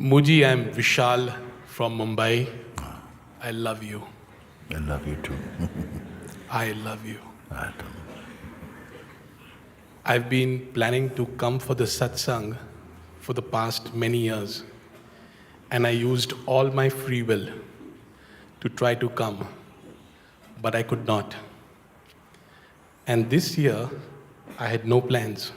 Muji, I'm Vishal from Mumbai. I love you. I love you too. I love you. I don't. I've been planning to come for the satsang for the past many years, and I used all my free will to try to come, but I could not. And this year, I had no plans.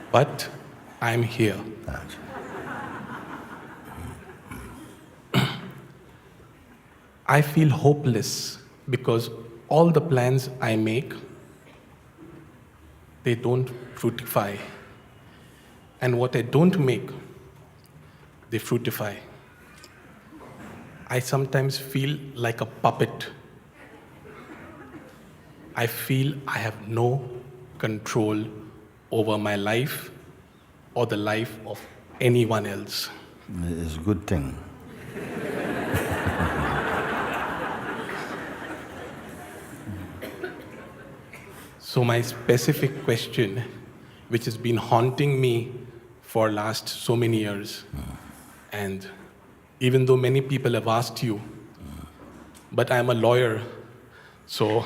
But I'm here. I feel hopeless because all the plans I make, they don't fructify. And what I don't make, they fructify. I sometimes feel like a puppet. I feel I have no control over my life or the life of anyone else. It's a good thing. So my specific question, which has been haunting me for last so many years, and even though many people have asked you, but I'm a lawyer, so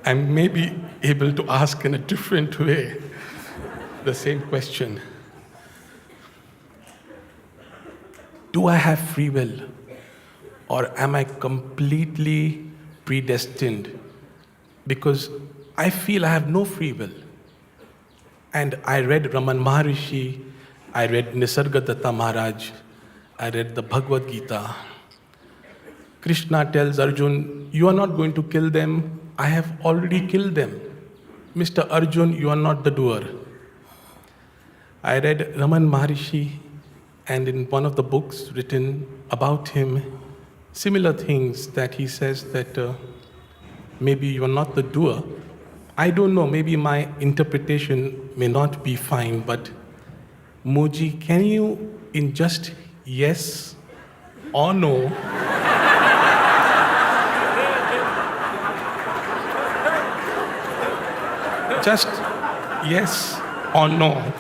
I may be able to ask in a different way the same question. Do I have free will, or am I completely predestined? Because I feel I have no free will. And I read Raman Maharishi, I read Nisargadatta Maharaj, I read the Bhagavad Gita. Krishna tells Arjun, you are not going to kill them, I have already killed them. Mr. Arjun, you are not the doer. I read Raman Maharishi, and in one of the books written about him, similar things that he says that maybe you are not the doer. I don't know, maybe my interpretation may not be fine, but Muji, can you, in just yes or no, just yes or no,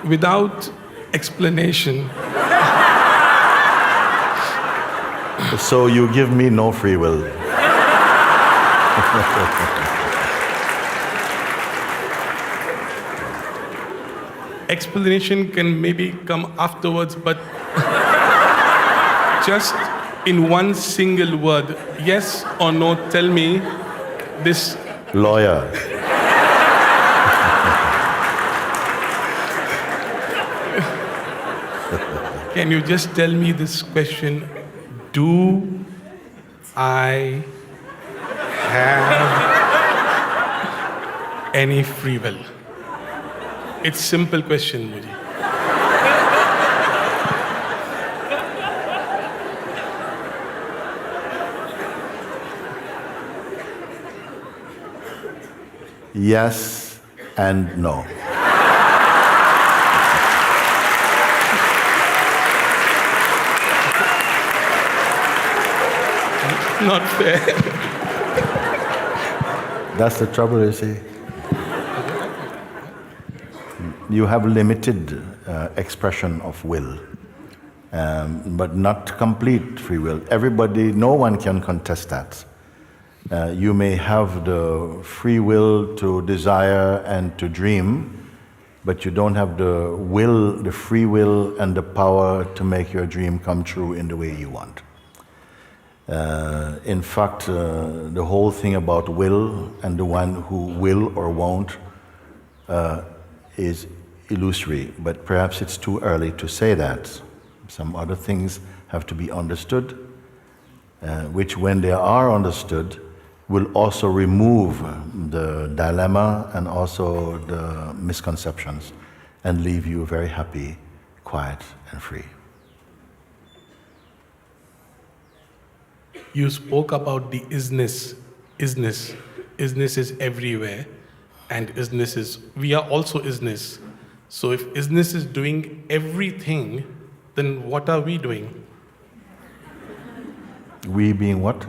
without explanation. So you give me no free will. Explanation can maybe come afterwards, but just in one single word, yes or no, tell me this. Lawyer. Can you just tell me this question? Do I have any free will? It's simple question, Muji. Yes and no. Not fair. That's the trouble, you see. You have limited expression of will, but not complete free will. Everybody, no one can contest that. You may have the free will to desire and to dream, but you don't have the will, the free will and the power to make your dream come true in the way you want. In fact, the whole thing about will and the one who will or won't is illusory, but perhaps it's too early to say that. Some other things have to be understood, which when they are understood, will also remove the dilemma and also the misconceptions and leave you very happy, quiet and free. You spoke about the isness. Isness is everywhere, and isness is, we are also isness. So if isness is doing everything, then what are we doing? We being what?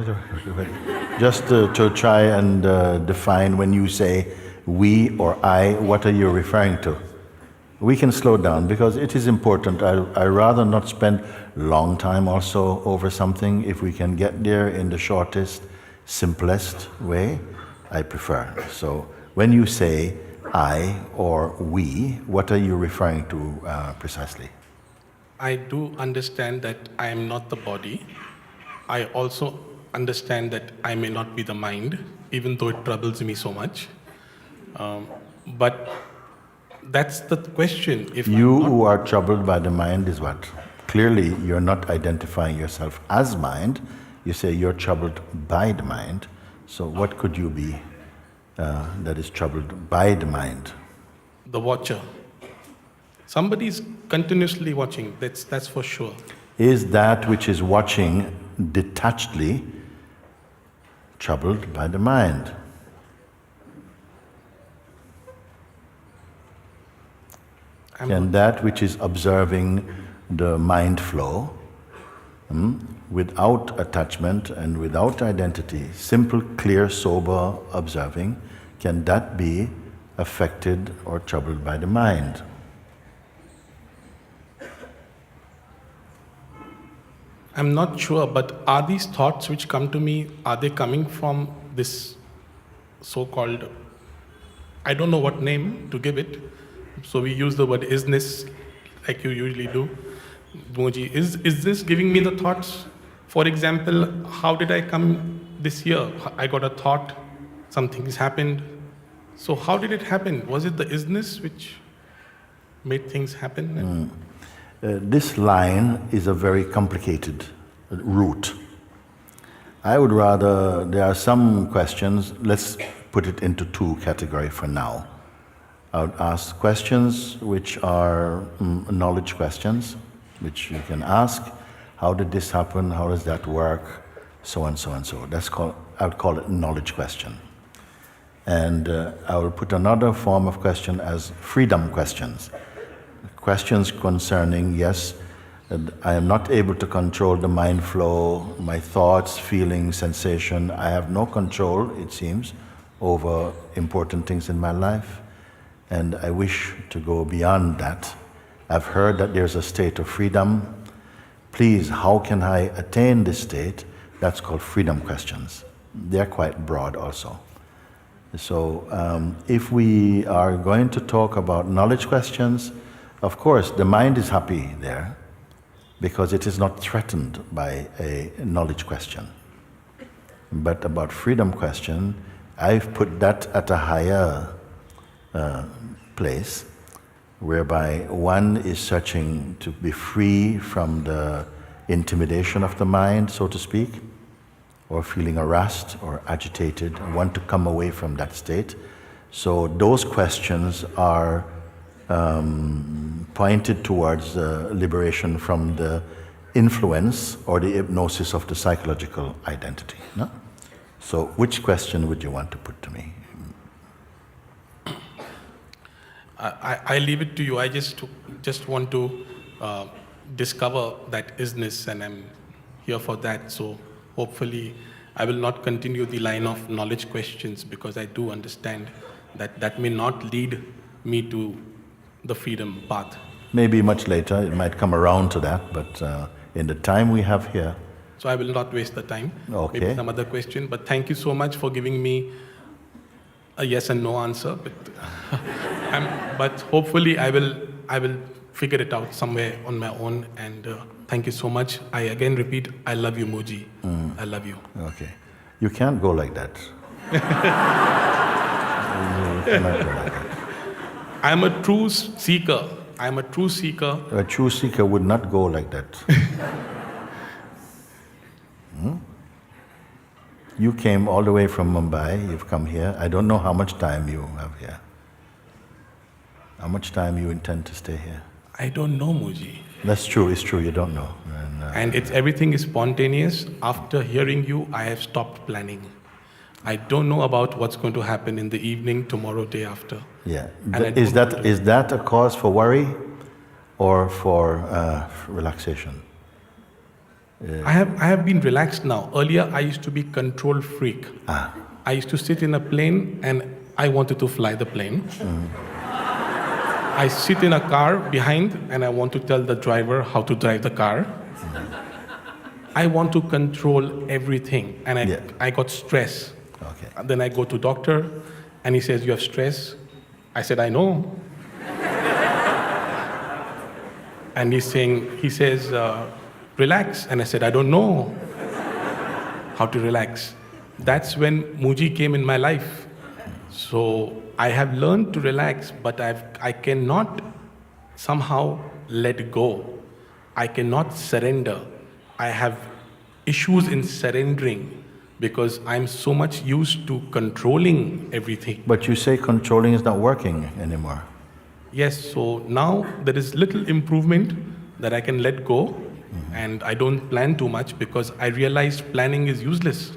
Just to try and define when you say we or I, what are you referring to? We can slow down because it is important. I rather not spend long time also over something. If we can get there in the shortest, simplest way, I prefer. So when you say I or we, what are you referring to precisely? I do understand that I am not the body. I also understand that I may not be the mind, even though it troubles me so much. But that's the question. If You I'm not, who are troubled by the mind is what? Clearly, you're not identifying yourself as mind. You say you're troubled by the mind. So what could you be that is troubled by the mind? the watcher, somebody's continuously watching, that's for sure. Is that which is watching detachedly troubled by the mind? Can that which is observing the mind flow without attachment and without identity, simple, clear, sober observing, can that be affected or troubled by the mind? I'm not sure, but are these thoughts which come to me, are they coming from this so-called, I don't know what name to give it, so we use the word isness like you usually do. Moji, is this giving me the thoughts? For example, how did I come this year? I got a thought, something has happened. So how did it happen? Was it the isness which made things happen? This line is a very complicated route. I would rather, there are some questions, let's put it into two categories for now. I would ask questions which are knowledge questions, which you can ask. How did this happen? How does that work? So and so and so. I would call it knowledge question. And I will put another form of question as freedom questions. Questions concerning, yes, I am not able to control the mind flow, my thoughts, feelings, sensation. I have no control, it seems, over important things in my life. And I wish to go beyond that. I've heard that there's a state of freedom. Please, how can I attain this state? That's called freedom questions. They're quite broad also. So if we are going to talk about knowledge questions, of course, the mind is happy there because it is not threatened by a knowledge question. But about freedom question, I've put that at a higher place, whereby one is searching to be free from the intimidation of the mind, so to speak, or feeling harassed or agitated, and want to come away from that state. So those questions are pointed towards liberation from the influence or the hypnosis of the psychological identity. No? So which question would you want to put to me? I leave it to you. I just want to discover that isness, and I'm here for that. So hopefully I will not continue the line of knowledge questions, because I do understand that that may not lead me to the freedom path. Maybe much later, it might come around to that, but in the time we have here. So I will not waste the time. Okay. Maybe some other question, but thank you so much for giving me a yes and no answer. But, but hopefully I will figure it out somewhere on my own. And thank you so much. I again repeat, I love you, Moji. I love you. Okay. You can't go like that. You cannot go like that. I'm a true seeker. I'm a true seeker. A true seeker would not go like that. You came all the way from Mumbai, you've come here. I don't know how much time you have here. How much time you intend to stay here? I don't know, Moji. That's true, it's true, you don't know. And everything is spontaneous. After hearing you, I have stopped planning. I don't know about what's going to happen in the evening, tomorrow, day after. Yeah. And Is that a cause for worry or for relaxation? I have been relaxed now. Earlier, I used to be control freak. I used to sit in a plane and I wanted to fly the plane. I sit in a car behind and I want to tell the driver how to drive the car. I want to control everything, and I got stress. Okay. And then I go to doctor and he says, you have stress. I said, I know. And he says, relax. And I said, I don't know how to relax. That's when Muji came in my life. So I have learned to relax, but I cannot somehow let go. I cannot surrender. I have issues in surrendering because I'm so much used to controlling everything. But you say controlling is not working anymore. Yes, so now there is little improvement that I can let go, and I don't plan too much because I realized planning is useless.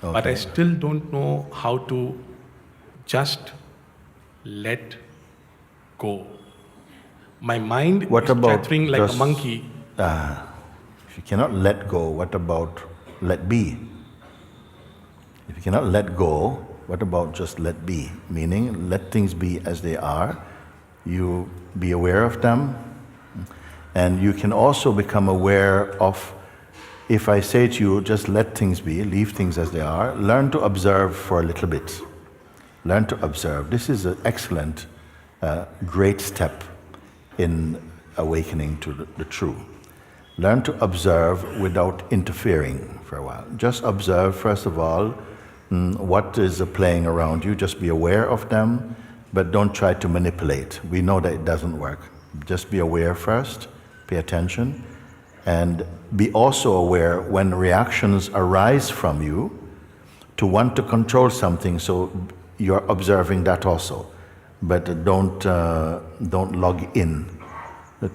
Okay. But I still don't know how to just let go. My mind What is about chattering like a just- monkey. If you cannot let go, what about let be? If you cannot let go, what about just let be? Meaning, let things be as they are. You be aware of them. And you can also become aware of, if I say to you, just let things be, leave things as they are, learn to observe for a little bit. Learn to observe. This is an excellent, great step in awakening to the true. Learn to observe without interfering for a while. Just observe, first of all, what is playing around you. Just be aware of them, but don't try to manipulate. We know that it doesn't work. Just be aware first, pay attention, and be also aware when reactions arise from you to want to control something, so you're observing that also. But don't log in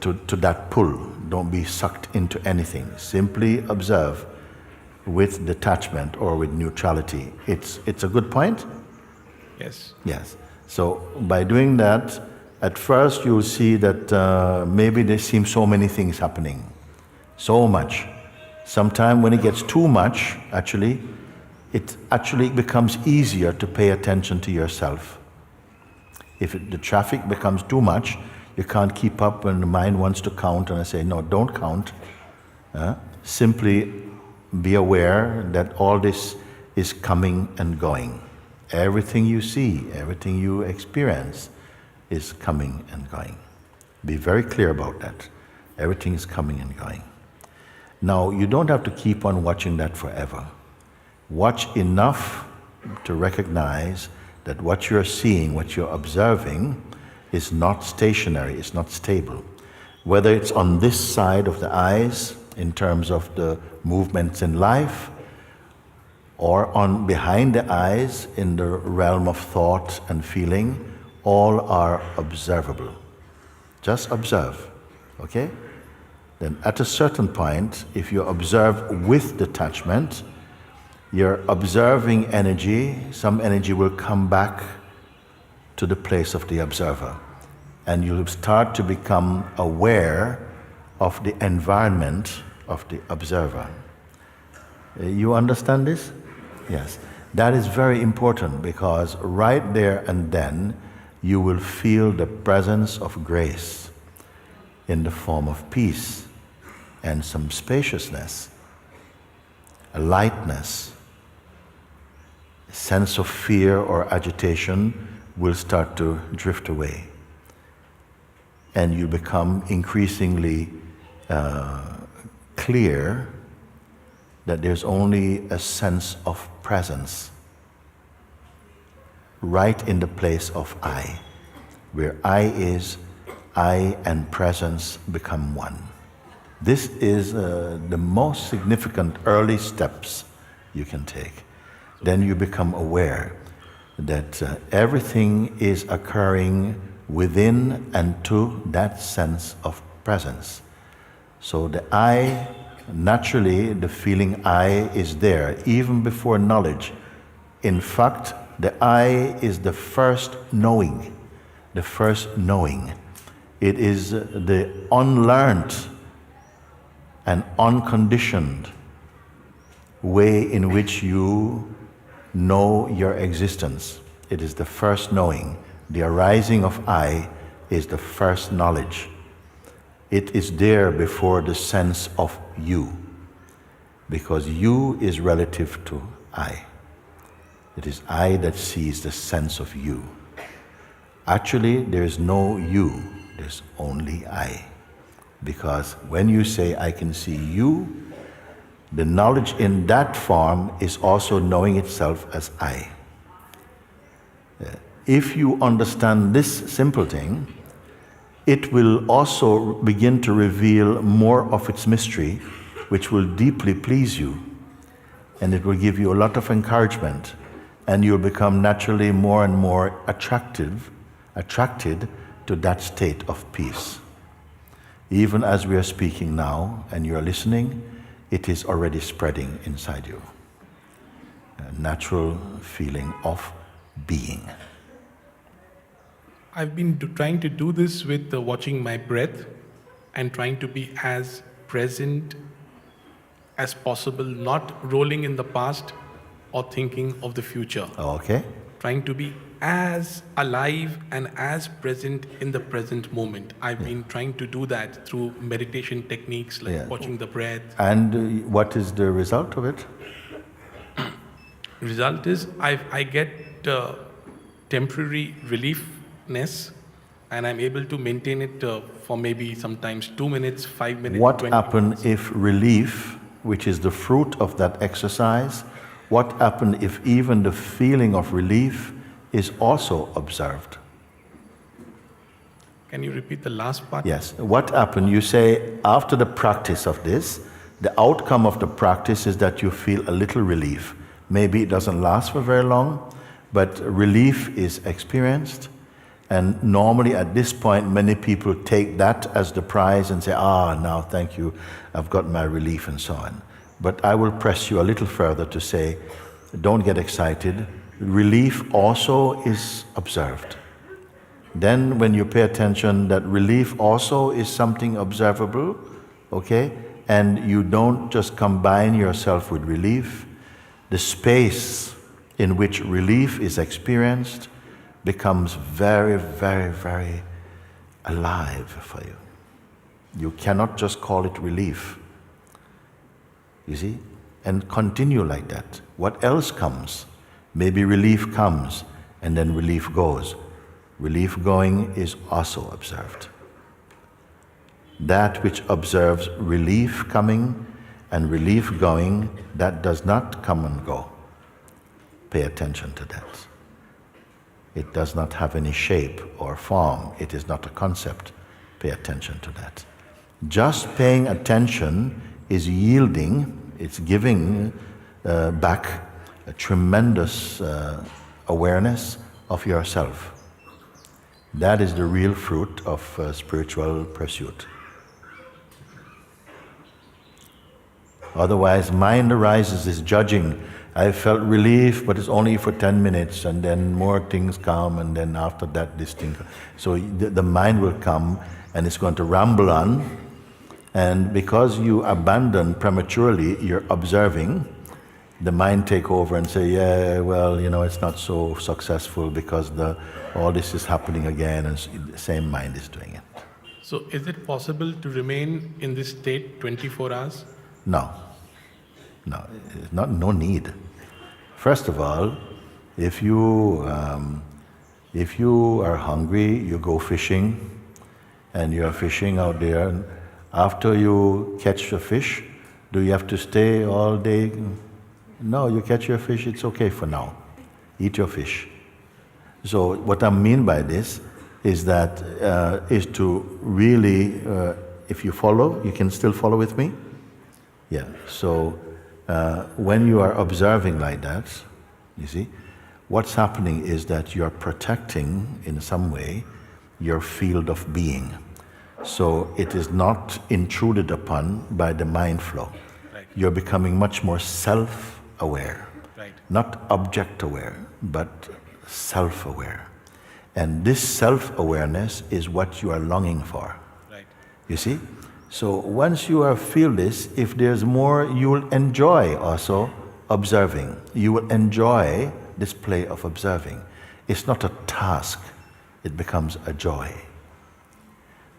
to that pull. Don't be sucked into anything. Simply observe with detachment or with neutrality. It's a good point? Yes. Yes. So by doing that, at first you'll see that maybe there seem so many things happening. So much. Sometimes when it gets too much, it actually becomes easier to pay attention to yourself. If the traffic becomes too much, you can't keep up when the mind wants to count, and I say, no, don't count. Simply be aware that all this is coming and going. Everything you see, everything you experience is coming and going. Be very clear about that. Everything is coming and going. Now, you don't have to keep on watching that forever. Watch enough to recognize that what you're seeing, what you're observing, is not stationary, it's not stable. Whether it's on this side of the eyes, in terms of the movements in life, or on behind the eyes, in the realm of thought and feeling, all are observable. Just observe, okay? Then at a certain point, if you observe with detachment, you're observing energy, some energy will come back to the place of the observer. And you'll start to become aware of the environment of the observer. You understand this? Yes. That is very important, because right there and then you will feel the presence of grace in the form of peace and some spaciousness, a lightness. A sense of fear or agitation will start to drift away. And you become increasingly clear that there's only a sense of presence right in the place of I. Where I is, I and presence become one. This is the most significant early steps you can take. Then you become aware that everything is occurring within and to that sense of presence. So the I, naturally the feeling I is there, even before knowledge. In fact, the I is the first knowing, It is the unlearned an unconditioned way in which you know your existence. It is the first knowing. The arising of I is the first knowledge. It is there before the sense of you, because you is relative to I. It is I that sees the sense of you. Actually, there is no you, there's only I. Because when you say, I can see you, the knowledge in that form is also knowing itself as I. If you understand this simple thing, it will also begin to reveal more of its mystery, which will deeply please you. And it will give you a lot of encouragement, and you'll become naturally more and more attracted to that state of peace. Even as we are speaking now and you are listening, it is already spreading inside you. A natural feeling of being. I've been trying to do this with watching my breath and trying to be as present as possible, not rolling in the past or thinking of the future. Okay? Trying to be as alive and as present in the present moment. I've been trying to do that through meditation techniques like watching the breath. And what is the result of it? Result is I get temporary reliefness, and I'm able to maintain it for maybe sometimes 2 minutes, 5 minutes. What 20 happens if relief, which is the fruit of that exercise, what happens if even the feeling of relief is also observed? Can you repeat the last part? Yes. What happened? You say after the practice of this, the outcome of the practice is that you feel a little relief. Maybe it doesn't last for very long, but relief is experienced. And normally at this point, many people take that as the prize and say, now thank you, I've got my relief and so on. But I will press you a little further to say, don't get excited. Relief also is observed. Then when you pay attention that relief also is something observable, okay, and you don't just combine yourself with relief, the space in which relief is experienced becomes very, very, very alive for you. You cannot just call it relief. You see? And continue like that. What else comes? Maybe relief comes and then relief goes. Relief going is also observed. That which observes relief coming and relief going, that does not come and go. Pay attention to that. It does not have any shape or form. It is not a concept. Pay attention to that. Just paying attention is yielding, it's giving back a tremendous awareness of yourself. That is the real fruit of spiritual pursuit. Otherwise, mind arises is judging. I felt relief, but it's only for 10 minutes, and then more things come, and then after that, this thing. So the mind will come, and it's going to ramble on, and because you abandon prematurely your observing, the mind take over and say, it's not so successful because all this is happening again, and the same mind is doing it. So is it possible to remain in this state 24 hours? No, no need. First of all, if you are hungry, you go fishing, and you are fishing out there. After you catch the fish, do you have to stay all day? No, you catch your fish, it's okay for now. Eat your fish. So what I mean by this is that is to really, if you follow, you can still follow with me? Yeah, so when you are observing like that, you see, what's happening is that you're protecting, in some way, your field of being. So it is not intruded upon by the mind flow. Right. You're becoming much more self-aware. Right. Not object-aware, but self-aware. And this self-awareness is what you are longing for. Right. You see? So once you feel this, if there's more, you will enjoy also observing. You will enjoy this play of observing. It's not a task, it becomes a joy.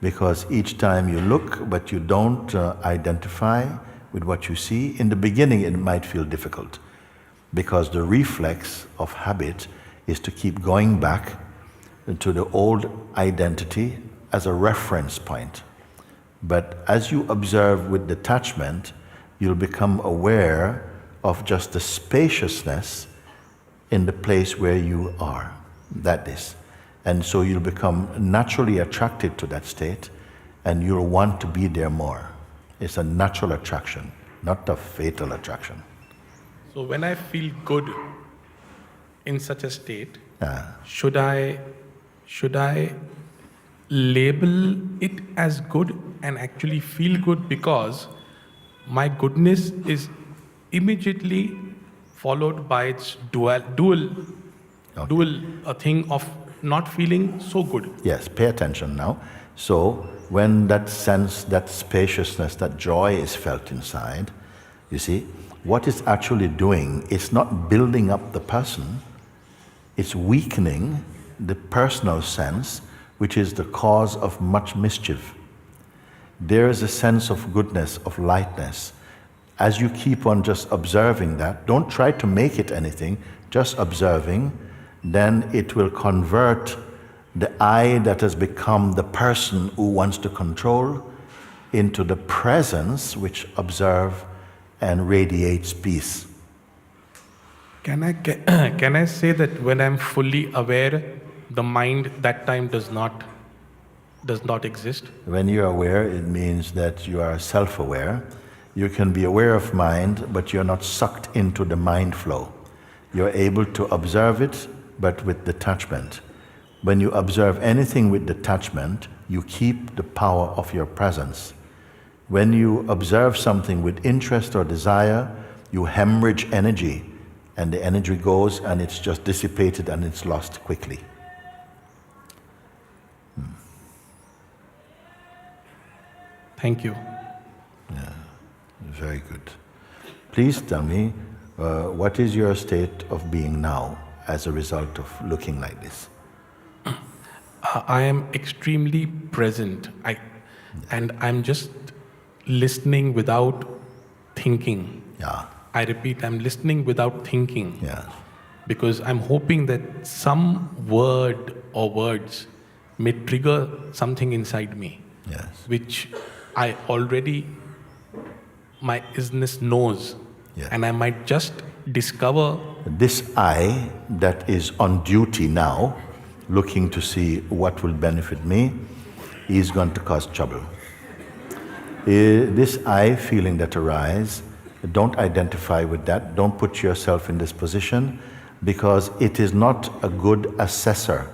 Because each time you look, but you don't identify with what you see, in the beginning it might feel difficult, because the reflex of habit is to keep going back to the old identity as a reference point. But as you observe with detachment, you'll become aware of just the spaciousness in the place where you are. That is. And so you'll become naturally attracted to that state, and you'll want to be there more. It's a natural attraction, not a fatal attraction. So when I feel good in such a state, should I label it as good and actually feel good, because my goodness is immediately followed by its dual a thing of not feeling so good. Yes, pay attention now. So when that sense, that spaciousness, that joy is felt inside, you see, what it's actually doing is not building up the person, it's weakening the personal sense, which is the cause of much mischief. There is a sense of goodness, of lightness. As you keep on just observing that, don't try to make it anything, just observing, then it will convert the I that has become the person who wants to control into the presence which observes and radiates peace. Can I say that when I'm fully aware, the mind that time does not exist? When you're aware, it means that you are self-aware. You can be aware of mind, but you're not sucked into the mind flow. You're able to observe it, but with detachment. When you observe anything with detachment, you keep the power of your presence. When you observe something with interest or desire, you hemorrhage energy, and the energy goes and it's just dissipated and it's lost quickly. Thank you. Yeah, very good. Please tell me, what is your state of being now as a result of looking like this? I am extremely present, and I'm just listening without thinking. Yeah. I repeat, I'm listening without thinking. Yeah. Because I'm hoping that some word or words may trigger something inside me, Yes. which I already, my isness knows. Yeah. And I might just discover. This I that is on duty now, looking to see what will benefit me, is going to cause trouble. This I feeling that arises, don't identify with that. Don't put yourself in this position, because it is not a good assessor.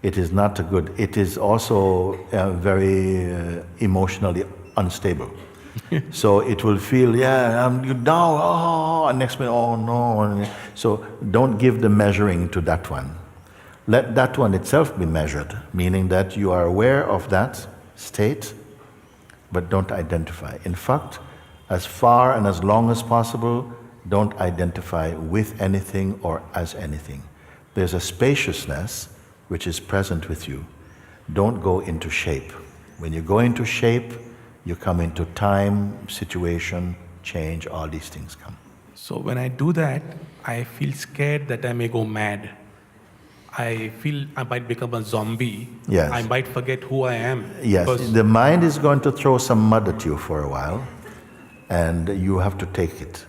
It is not a good. It is also very emotionally unstable. So it will feel, you're down, and next minute, oh no. So don't give the measuring to that one. Let that one itself be measured, meaning that you are aware of that state, but don't identify. In fact, as far and as long as possible, don't identify with anything or as anything. There's a spaciousness which is present with you. Don't go into shape. When you go into shape, you come into time, situation, change, all these things come. So when I do that, I feel scared that I may go mad. I feel I might become a zombie. Yes. I might forget who I am. Yes, the mind is going to throw some mud at you for a while, and you have to take it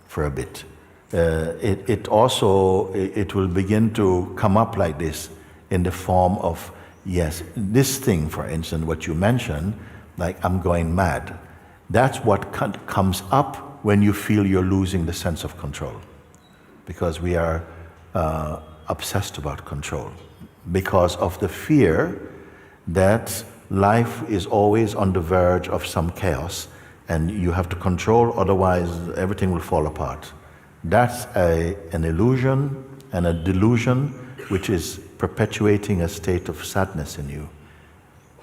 for a bit. It will begin to come up like this in the form of, yes, this thing, for instance, what you mentioned, like I'm going mad. That's what comes up when you feel you're losing the sense of control, because we are obsessed about control, because of the fear that life is always on the verge of some chaos and you have to control, otherwise everything will fall apart. That's an illusion and a delusion which is perpetuating a state of sadness in you.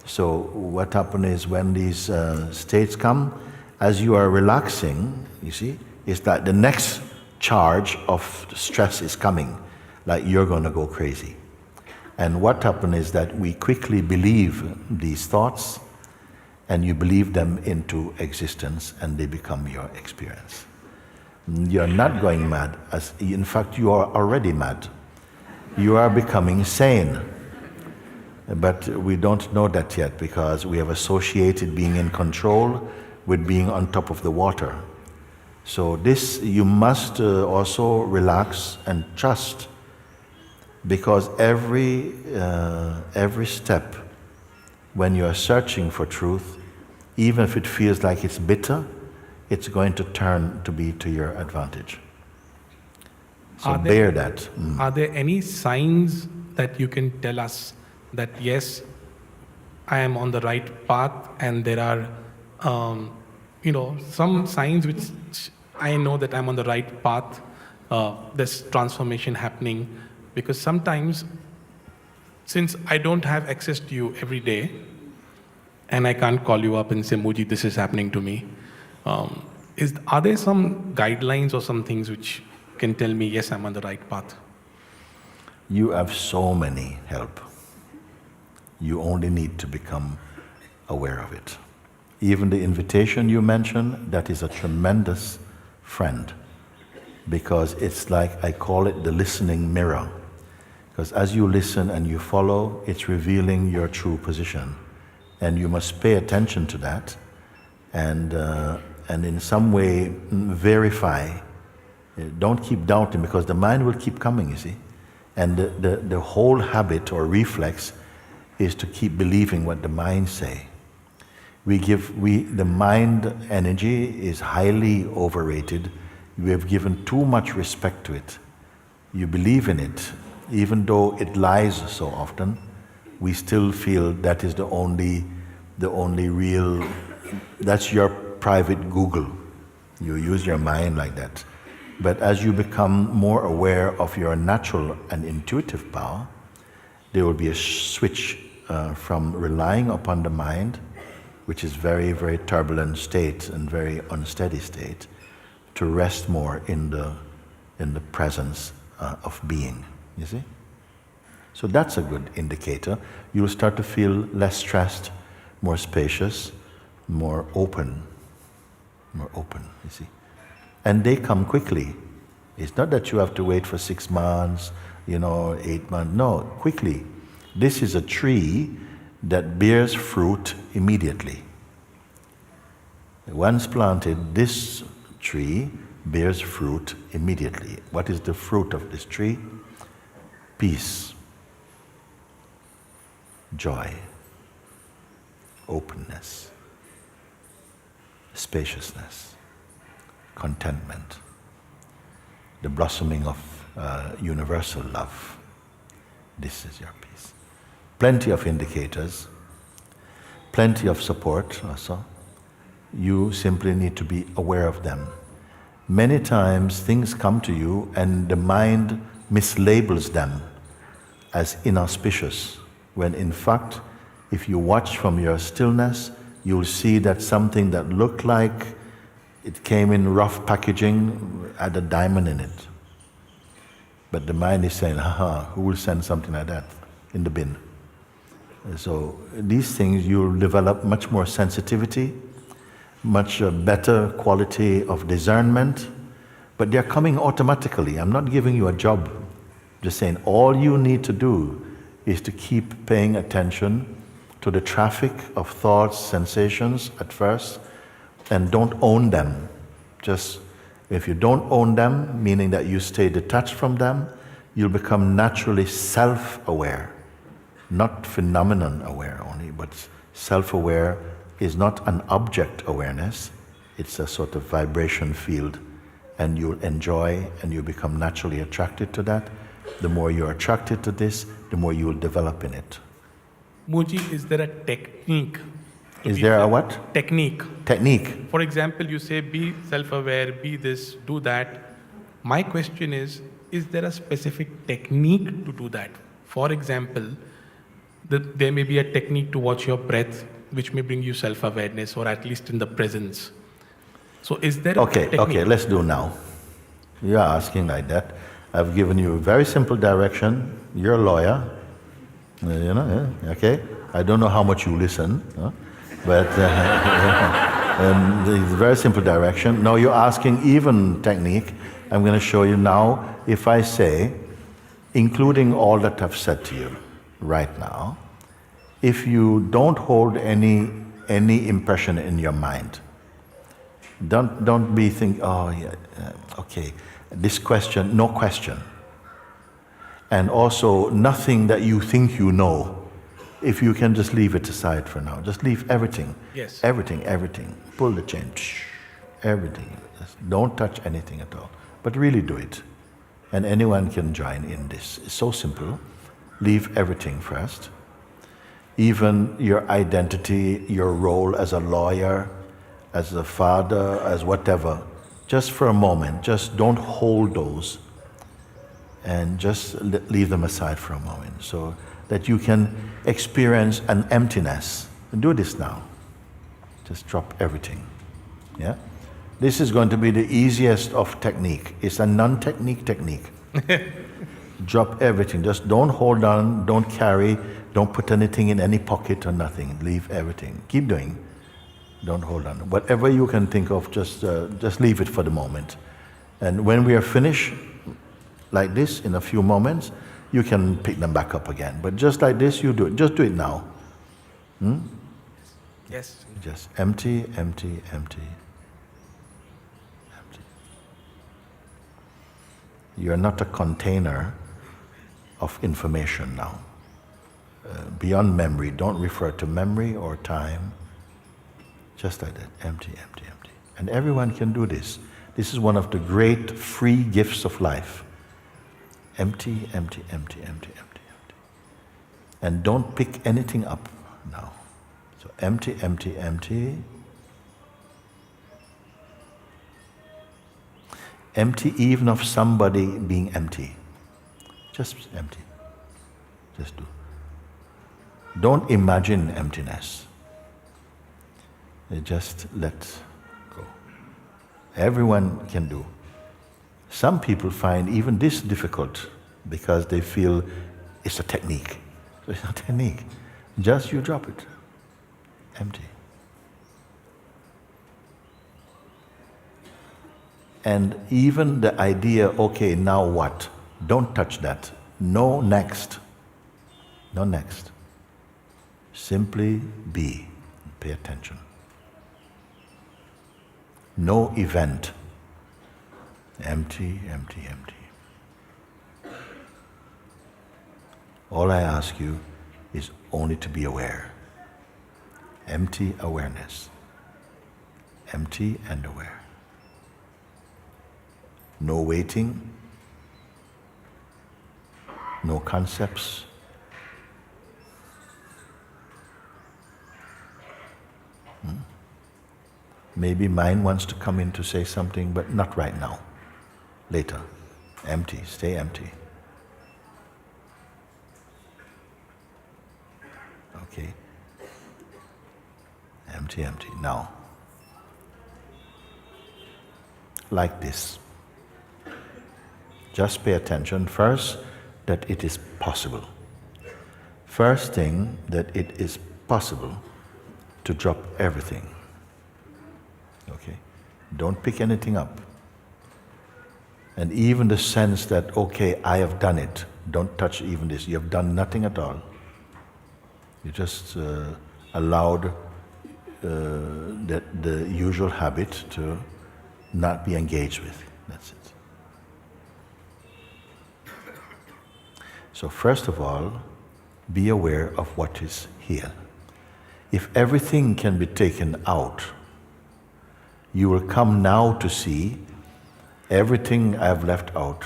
So what happens is when these states come, as you are relaxing, you see, it's like the next charge of stress is coming, like you're going to go crazy. And what happens is that we quickly believe these thoughts, and you believe them into existence, and they become your experience. You're not going mad, as in fact you are already mad. You are becoming sane. But we don't know that yet because we have associated being in control with being on top of the water. So this, you must also relax and trust, because every step when you are searching for truth, even if it feels like it's bitter, it's going to turn to be to your advantage. So bear that. Are there any signs that you can tell us that yes, I am on the right path, and there are some signs which I know that I'm on the right path, there's transformation happening? Because sometimes, since I don't have access to you every day, and I can't call you up and say, Muji, this is happening to me, are there some guidelines or some things which can tell me, yes, I'm on the right path? You have so many help. You only need to become aware of it. Even the invitation you mentioned, that is a tremendous friend, because it's like, I call it the listening mirror. Because as you listen and you follow, it's revealing your true position. And you must pay attention to that and in some way verify. Don't keep doubting, because the mind will keep coming, you see. And the whole habit or reflex is to keep believing what the mind say. The mind energy is highly overrated. We have given too much respect to it. You believe in it, even though it lies so often. We still feel that is the only real. That's your private Google. You use your mind like that. But as you become more aware of your natural and intuitive power, there will be a switch from relying upon the mind, which is very, very turbulent state and very unsteady state, to rest more in the presence of being, you see? So that's a good indicator. You'll start to feel less stressed, more spacious, more open, you see? And they come quickly. It's not that you have to wait for 6 months, 8 months. No, quickly. This is a tree that bears fruit immediately. Once planted, this tree bears fruit immediately. What is the fruit of this tree? Peace, joy, openness, spaciousness, contentment, the blossoming of universal love. This is your peace. Plenty of indicators, plenty of support also. You simply need to be aware of them. Many times things come to you and the mind mislabels them as inauspicious, when in fact, if you watch from your stillness, you'll see that something that looked like it came in rough packaging had a diamond in it. But the mind is saying, who will send something like that in the bin? So these things, you'll develop much more sensitivity, much better quality of discernment, but they're coming automatically. I'm not giving you a job. Just saying, all you need to do is to keep paying attention to the traffic of thoughts, sensations at first, and don't own them. Just, if you don't own them, meaning that you stay detached from them, you'll become naturally self-aware. Not phenomenon aware only, but self-aware is not an object awareness, it's a sort of vibration field, and you'll enjoy and you become naturally attracted to that. The more you're attracted to this, the more you'll develop in it. Muji, is there a technique? Is there a what? Technique. Technique. For example, you say be self-aware, be this, do that. My question is there a specific technique to do that? For example, there may be a technique to watch your breath, which may bring you self-awareness, or at least in the presence. So is there a technique? Okay, let's do now. You are asking like that. I've given you a very simple direction. You're a lawyer, okay? I don't know how much you listen, but it's a very simple direction. Now you're asking even technique. I'm going to show you now. If I say, including all that I've said to you right now, if you don't hold any impression in your mind, don't be thinking, oh yeah, okay, this question, no question. And also nothing that you think you know. If you can just leave it aside for now. Just leave everything. Yes. Everything. Pull the chain. Everything. Just don't touch anything at all. But really do it. And anyone can join in this. It's so simple. Leave everything first. Even your identity, your role as a lawyer, as a father, as whatever. Just for a moment. Just don't hold those. And just leave them aside for a moment. So that you can experience an emptiness. Do this now. Just drop everything. Yeah? This is going to be the easiest of technique. It's a non-technique technique. Drop everything. Just don't hold on, don't carry, don't put anything in any pocket or nothing. Leave everything. Keep doing. Don't hold on. Whatever you can think of, just leave it for the moment. And when we are finished, like this, in a few moments, you can pick them back up again. But just like this, you do it. Just do it now. Yes. Just empty. You are not a container of information now. Beyond memory, don't refer to memory or time. Just like that, empty. And everyone can do this. This is one of the great free gifts of life. Empty. And don't pick anything up now. So empty. Empty even of somebody being empty. Just empty. Just do. Don't imagine emptiness. Just let go. Everyone can do. Some people find even this difficult because they feel it's a technique. So it's not a technique. Just you drop it. Empty. And even the idea, okay, now what? Don't touch that. No next. No next. Simply be. Pay attention. No event. Empty. All I ask you is only to be aware. Empty awareness. Empty and aware. No waiting. No concepts. Maybe mind wants to come in to say something, but not right now. Later. Empty. Stay empty. Okay. Empty. Now. Like this. Just pay attention first that it is possible. First thing, that it is possible to drop everything. Okay? Don't pick anything up. And even the sense that, okay, I have done it. Don't touch even this. You have done nothing at all. You just allowed the usual habit to not be engaged with. That's it. So first of all, be aware of what is here. If everything can be taken out, you will come now to see everything I have left out.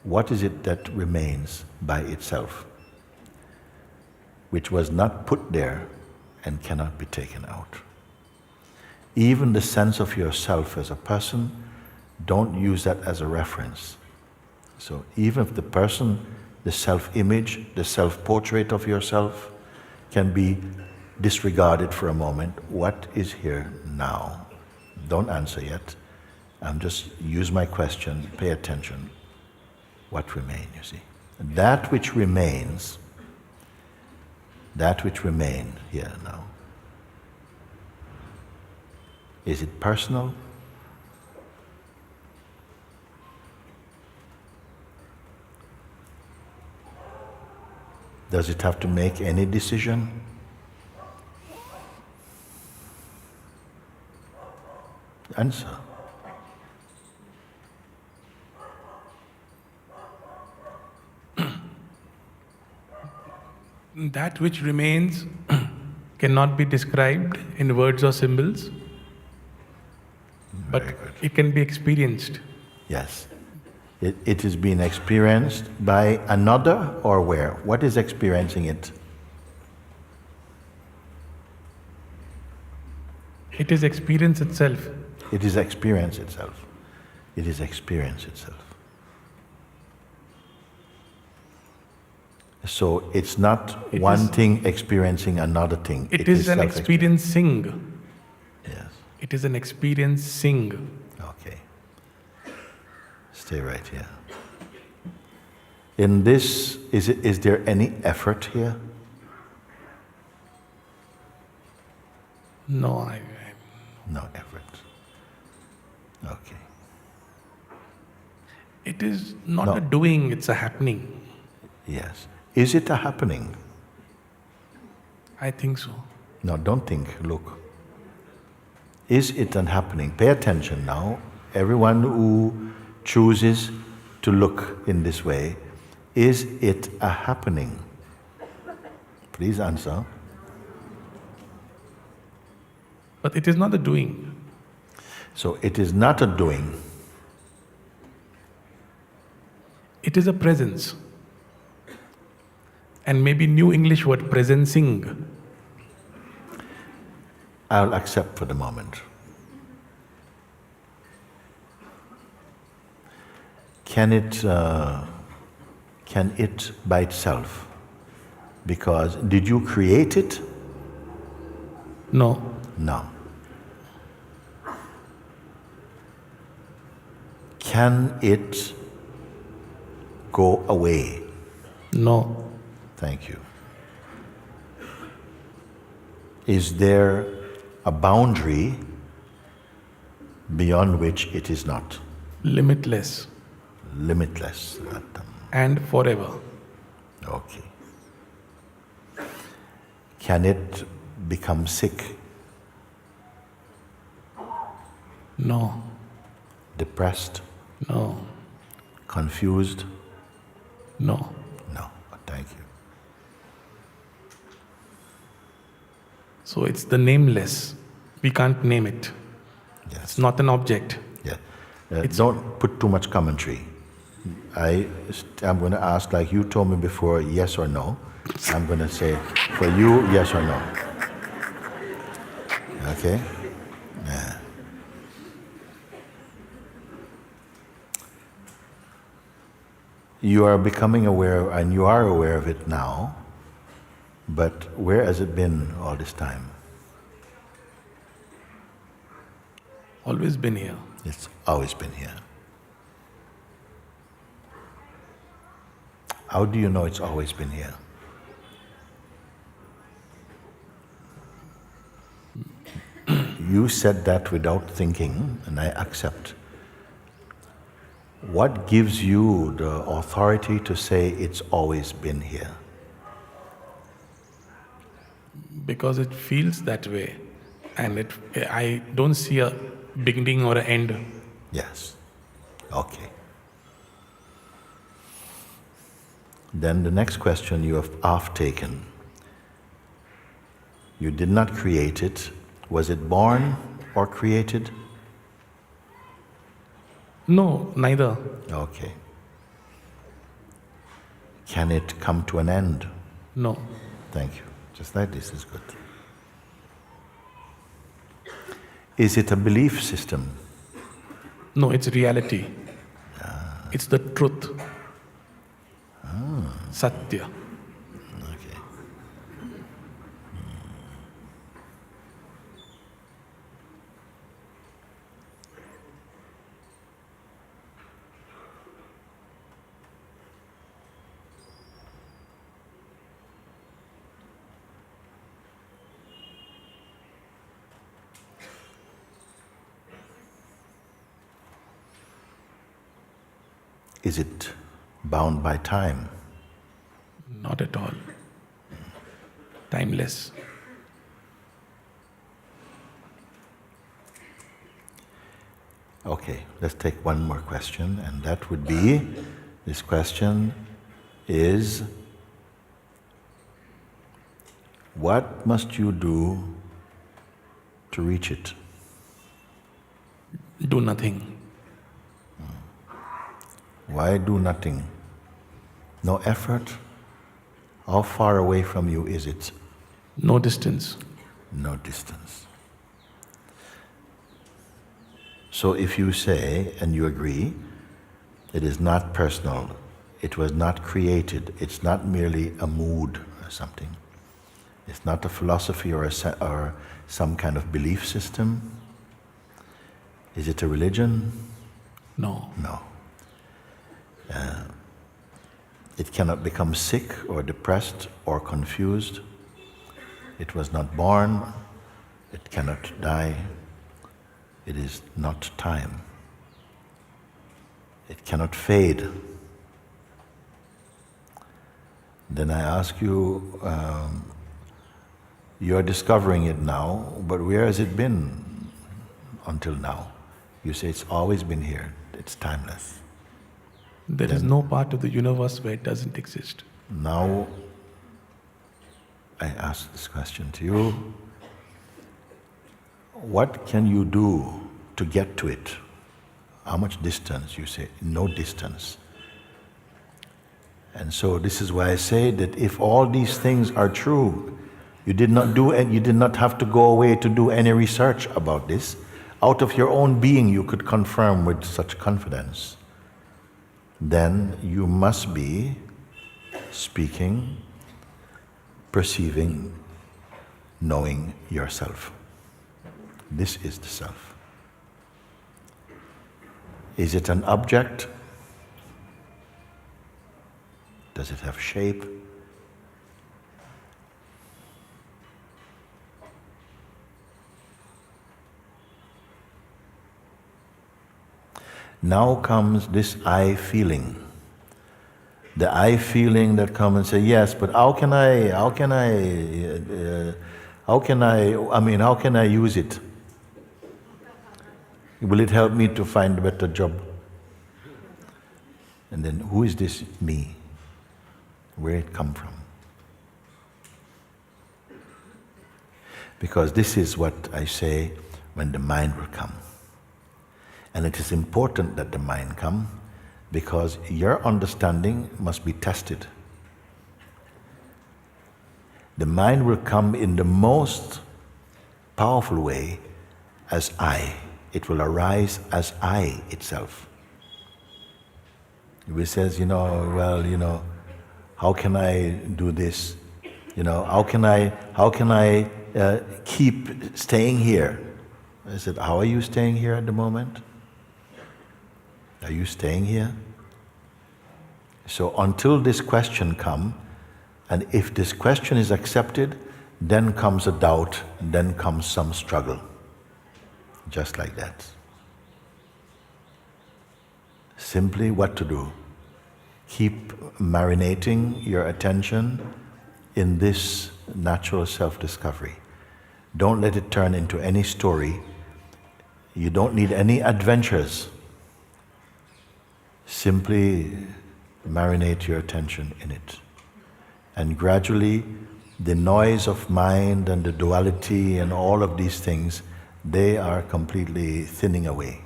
What is it that remains by itself, which was not put there and cannot be taken out? Even the sense of yourself as a person, don't use that as a reference. So even if the person the self-image, the self-portrait of yourself can be disregarded for a moment. What is here now? Don't answer yet. I'm just use my question, pay attention. What remains, you see? That which remains here now. Is it personal? Does it have to make any decision? Answer. That which remains cannot be described in words or symbols, but Very good. it can be experienced. Yes. It is being experienced by another or where? What is experiencing it? It is experience itself. It is experience itself. It is experience itself. So it's not It one is- thing experiencing another thing. It is an self-experience. experiencing. Yes. It is an experiencing. Okay. Stay right here. In this, is there any effort here? No, No effort. Okay. it is not No. a doing, it's a happening. Yes. Is it a happening? I think so. No, don't think, look. Is it an happening? Pay attention now. Everyone who chooses to look in this way, is it a happening? Please answer. But it is not a doing. So it is not a doing. It is a presence. And maybe new English word, presencing. I'll accept for the moment. Can it by itself? Because did you create it? No. No. Can it go away? No. Thank you. Is there a boundary beyond which it is not? Limitless. Limitless. And forever. Okay. Can it become sick, No. depressed, No. confused? No. No. Thank you. So it's the nameless. We can't name it. Yes. It's not an object. Yeah. Don't put too much commentary. I'm going to ask, like you told me before, yes or no. I'm going to say, for you, yes or no. Okay? Yeah. You are becoming aware, and you are aware of it now, but where has it been all this time? Always been here. It's always been here. How do you know it's always been here? You said that without thinking, and I accept. What gives you the authority to say it's always been here? Because it feels that way. And I don't see a beginning or an end. Yes. Okay. Then the next question you have half taken. You did not create it. Was it born or created? No, neither. Okay. Can it come to an end? No. Thank you. Just like this is good. Is it a belief system? No, it's reality. It's the truth. Ah. Satya. Okay. Is it bound by time? Not at all. Timeless. Okay, let's take one more question, and that would be, this question is, what must you do to reach it? Do nothing. Why do nothing? No effort? How far away from you is it? No distance. No distance. So if you say, and you agree, it is not personal, it was not created, it's not merely a mood or something, it's not a philosophy or some kind of belief system. Is it a religion? No. No. It cannot become sick or depressed or confused. It was not born. It cannot die. It is not time. It cannot fade. Then I ask you, you are discovering it now, but where has it been until now? You say it's always been here. It's timeless. There is no part of the universe where it doesn't exist. Now, I ask this question to you. What can you do to get to it? How much distance? You say, no distance. And so this is why I say that if all these things are true, you did not have to go away to do any research about this. Out of your own being you could confirm with such confidence. Then you must be speaking, perceiving, knowing yourself. This is the self. Is it an object? Does it have shape? Now comes this I feeling. The I feeling that comes and say, yes, but how can I use it? Will it help me to find a better job? And then who is this me? Where it come from? Because this is what I say when the mind will come. And it is important that the mind come because your understanding must be tested. The mind will come in the most powerful way as I. It will arise as I itself. It says, how can I do this? How can I keep staying here? I said, how are you staying here at the moment? Are you staying here? So until this question comes, and if this question is accepted, then comes a doubt, then comes some struggle. Just like that. Simply what to do? Keep marinating your attention in this natural self-discovery. Don't let it turn into any story. You don't need any adventures. Simply marinate your attention in it. And gradually, the noise of mind and the duality and all of these things, they are completely thinning away.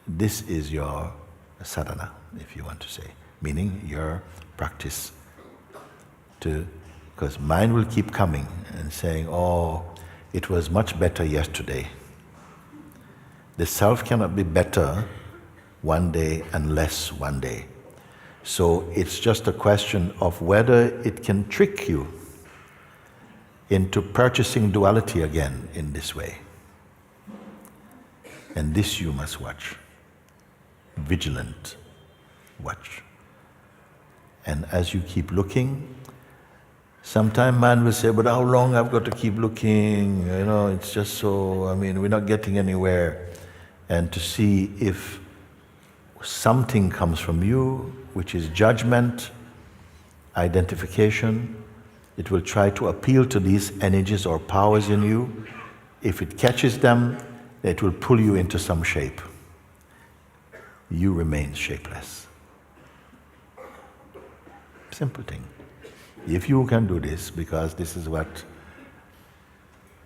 This is your sadhana, if you want to say, meaning your practice. Because mind will keep coming and saying, oh, it was much better yesterday. The self cannot be better one day and less one day. So it's just a question of whether it can trick you into purchasing duality again in this way. And this you must watch. Vigilant watch. And as you keep looking, sometime man will say, but how long I've got to keep looking? You know, it's just so, we're not getting anywhere. And to see if something comes from you, which is judgment, identification, it will try to appeal to these energies or powers in you. If it catches them, it will pull you into some shape. You remain shapeless. Simple thing. If you can do this, because this is what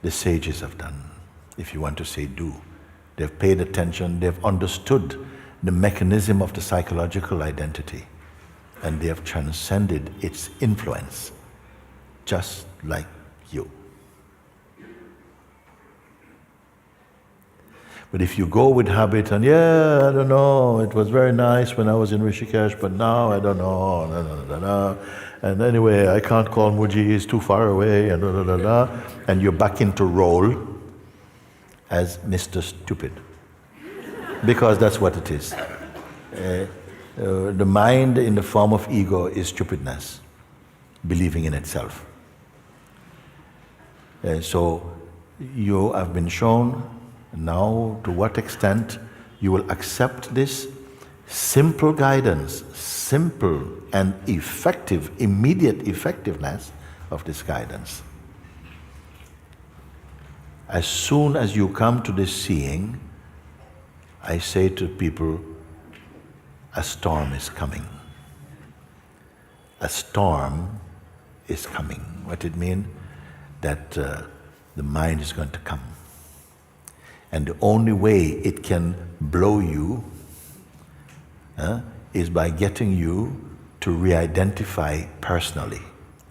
the sages have done, if you want to say do, they've paid attention, they've understood the mechanism of the psychological identity, and they have transcended its influence, just like you. But if you go with habit and, I don't know, it was very nice when I was in Rishikesh, but now I don't know, and anyway, I can't call Muji, he's too far away, and you're back into role as Mr. Stupid. Because that's what it is. The mind in the form of ego is stupidness, believing in itself. So you have been shown now to what extent you will accept this simple guidance, simple and effective, immediate effectiveness of this guidance. As soon as you come to this seeing, I say to people, a storm is coming. A storm is coming. What it means? That the mind is going to come. And the only way it can blow you is by getting you to re-identify personally.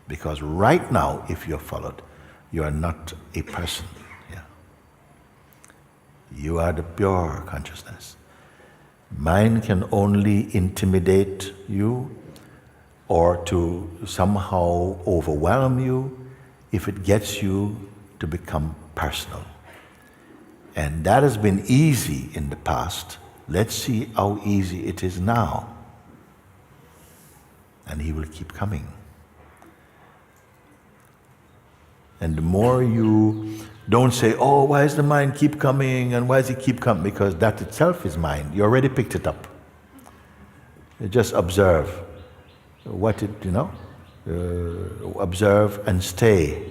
Because right now, if you're followed, you are not a person. You are the pure consciousness. Mind can only intimidate you or to somehow overwhelm you if it gets you to become personal. And that has been easy in the past. Let's see how easy it is now. And he will keep coming. And the more you don't say, oh, why does the mind keep coming and why does it keep coming? Because that itself is mind. You already picked it up. You just observe what it, observe and stay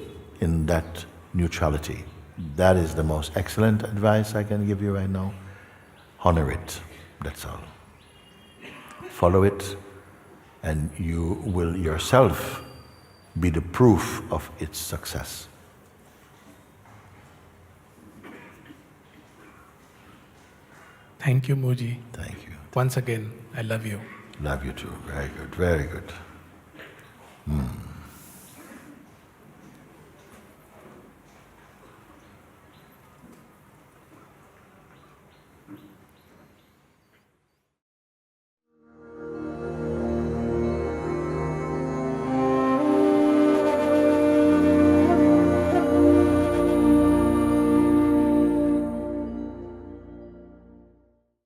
in that neutrality. That is the most excellent advice I can give you right now. Honor it, that's all. Follow it, and you will yourself be the proof of its success. Thank you, Muji. Thank you. Once again, I love you. Love you too. Very good, very good.